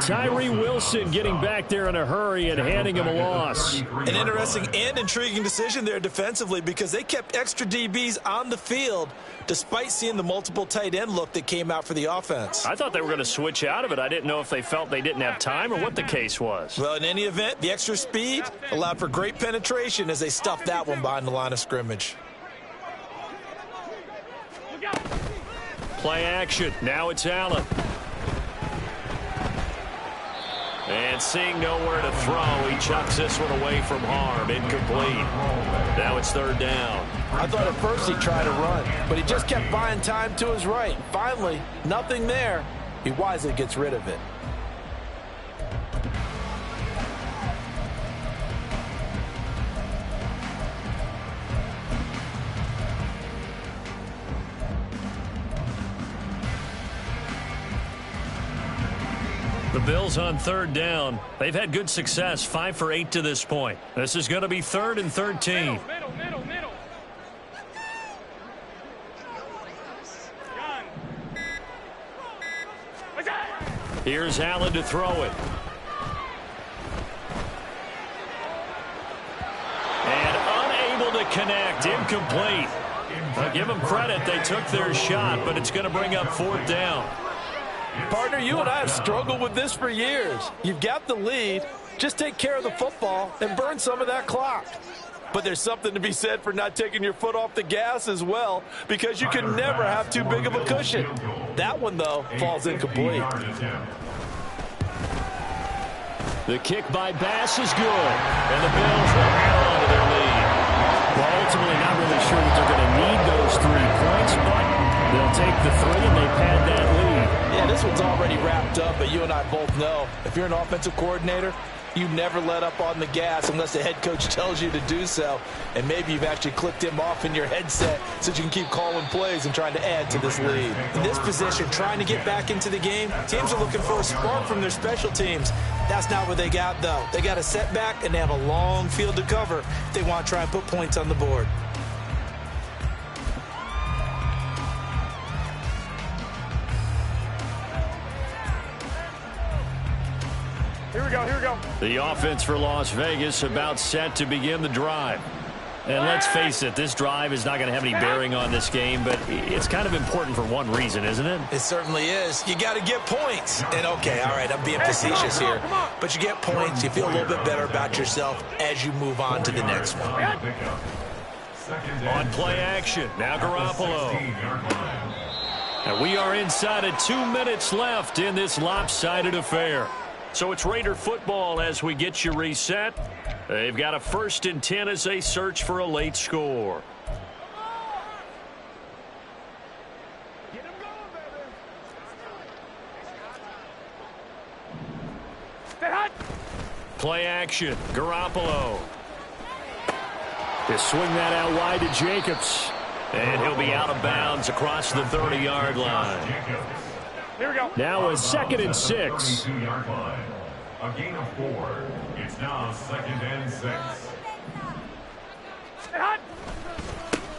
Tyree Wilson getting back there in a hurry and handing him a loss. An interesting and intriguing decision there defensively because they kept extra DBs on the field despite seeing the multiple tight end look that came out for the offense. I thought they were going to switch out of it. I didn't know if they felt they didn't have time or what the case was. Well, in any event, the extra speed allowed for great penetration as they stuffed that one behind the line of scrimmage. Play action. Now it's Allen. And seeing nowhere to throw, he chucks this one away from harm. Incomplete. Now it's 3rd down. I thought at first he'd try to run, but he just kept buying time to his right. Finally, nothing there. He wisely gets rid of it. The Bills on third down. They've had good success, 5 for 8 to this point. This is going to be 3rd and 13. Middle. Gun. What's that? Here's Allen to throw it. And unable to connect. Incomplete. I'll give them credit. They took their shot, but it's going to bring up 4th down. Partner, you and I have struggled with this for years. You've got the lead. Just take care of the football and burn some of that clock. But there's something to be said for not taking your foot off the gas as well, because you can never have too big of a cushion. That one, though, falls incomplete. The kick by Bass is good, and the Bills will hang on to their lead. Well, ultimately not really sure that they're going to need those 3 points, but they'll take the 3 and they pad that lead. Yeah, this one's already wrapped up, but you and I both know if you're an offensive coordinator, you never let up on the gas unless the head coach tells you to do so. And maybe you've actually clicked him off in your headset so you can keep calling plays and trying to add to this lead. In this position, trying to get back into the game, teams are looking for a spark from their special teams. That's not what they got, though. They got a setback, and they have a long field to cover if they want to try and put points on the board. Here we go. The offense for Las Vegas about set to begin the drive. And let's face it, this drive is not going to have any bearing on this game, but it's kind of important for one reason, isn't it? It certainly is. You got to get points. And, okay, all right, I'm being facetious here. But you get points, you feel a little bit better about yourself as you move on to the next one. On play action, now Garoppolo. And we are inside of 2 minutes left in this lopsided affair. So it's Raider football as we get you reset. They've got a 1st and 10 as they search for a late score. Get him going, baby. Stay hot. Play action, Garoppolo. They swing that out wide to Jacobs. And he'll be out of bounds across the 30-yard line. Here we go. Now a 2nd and 6. 22-yard line. A gain of 4. It's now 2nd and 6. Stay hot.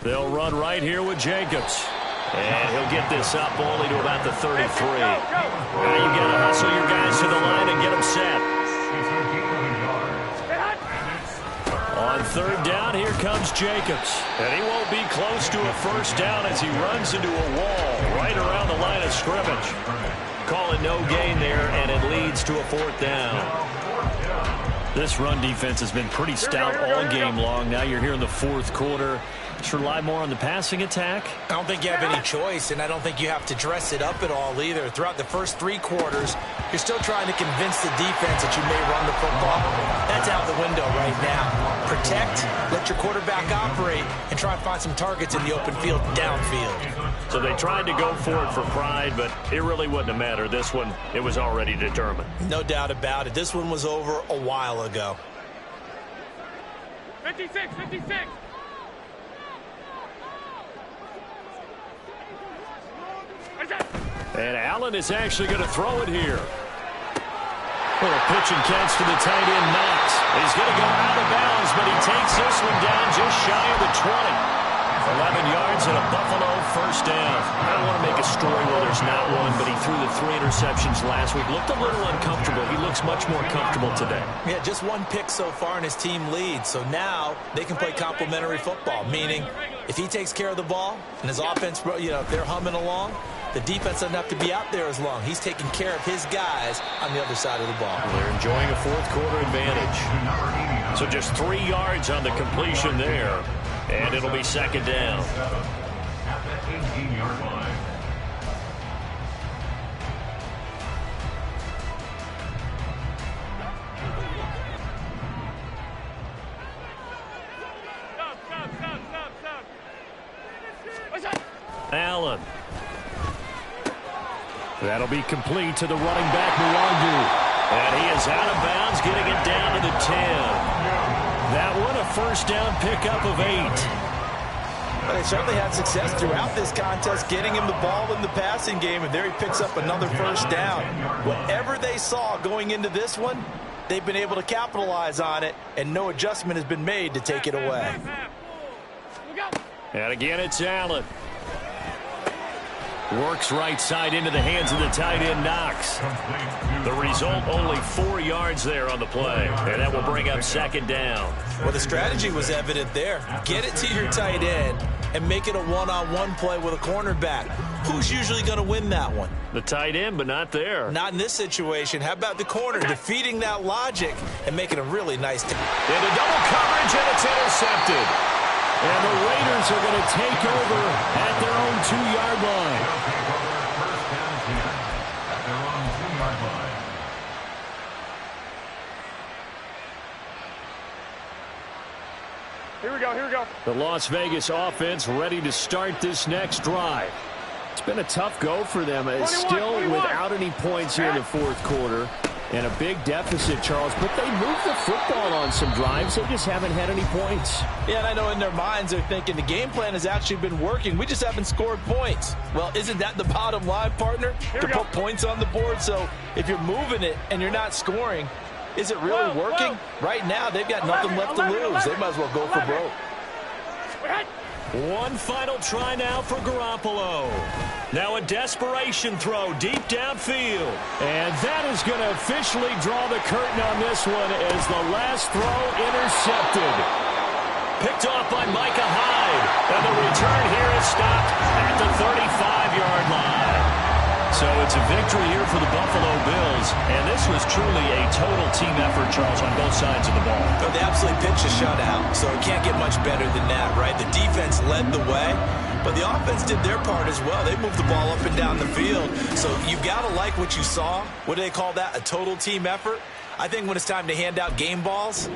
They'll run right here with Jacobs. And he'll get this up only to about the 33. Now you got to hustle your guys to the line and get them set. It's a gain of a yard. Stay hot. On 3rd down, here comes Jacobs. And he won't be close to a 1st down as he runs into a wall right around the line of scrimmage. Call it no gain there, and it leads to a 4th down. This run defense has been pretty stout all game long. Now you're here in the 4th quarter. Just rely more on the passing attack. I don't think you have any choice, and I don't think you have to dress it up at all either. Throughout the first 3 quarters, you're still trying to convince the defense that you may run the football. That's out the window right now. Protect, let your quarterback operate, and try and find some targets in the open field downfield. So they tried to go for it for pride, but it really wouldn't have mattered. This one, it was already determined. No doubt about it. This one was over a while ago. 56. And Allen is actually going to throw it here. Little pitch and catch to the tight end, Knox. He's going to go out of bounds, but he takes this one down just shy of the 20. 11 yards and a Buffalo 1st down. I don't want to make a story where there's not one, but he threw the 3 interceptions last week. Looked a little uncomfortable. He looks much more comfortable today. Yeah, just 1 pick so far and his team leads. So now they can play complementary football, meaning if he takes care of the ball and his offense, if they're humming along, the defense doesn't have to be out there as long. He's taking care of his guys on the other side of the ball. They're enjoying a 4th quarter advantage. So just 3 yards on the completion there. And it'll be 2nd down. At the 18-yard line. Stop. Allen. That'll be complete to the running back, Nwangu. And he is out of bounds, getting it down to the 10. That one a 1st down pickup of 8. But they certainly had success throughout this contest, getting him the ball in the passing game, and there he picks up another first down. Whatever they saw going into this one, they've been able to capitalize on it, and no adjustment has been made to take it away. And again, it's Allen. Works right side into the hands of the tight end, Knox. The result, only 4 yards there on the play. And that will bring up second down. Well, the strategy was evident there. Get it to your tight end and make it a one-on-one play with a cornerback. Who's usually going to win that one? The tight end, but not there. Not in this situation. How about the corner defeating that logic and making a really nice into double coverage, and it's intercepted. And the Raiders are going to take over at their own 2-yard line. Here we go, here we go. The Las Vegas offense ready to start this next drive. It's been a tough go for them. It's still 21. Without any points here in the fourth quarter. And a big deficit, Charles. But they moved the football on some drives. They just haven't had any points. Yeah, and I know in their minds they're thinking the game plan has actually been working. We just haven't scored points. Well, isn't that the bottom line, partner? To put points on the board. So if you're moving it and you're not scoring, is it really working? Right now, they've got nothing left to lose. They might as well go for broke. One final try now for Garoppolo. Now a desperation throw deep downfield. And that is going to officially draw the curtain on this one as the last throw intercepted. Picked off by Micah Hyde. And the return here is stopped at the 35-yard line. So it's a victory here for the Buffalo Bills. And this was truly a total team effort, Charles, on both sides of the ball. They absolutely pitched a shutout, so it can't get much better than that, right? The defense led the way, but the offense did their part as well. They moved the ball up and down the field. So you've got to like what you saw. What do they call that? A total team effort? I think when it's time to hand out game balls,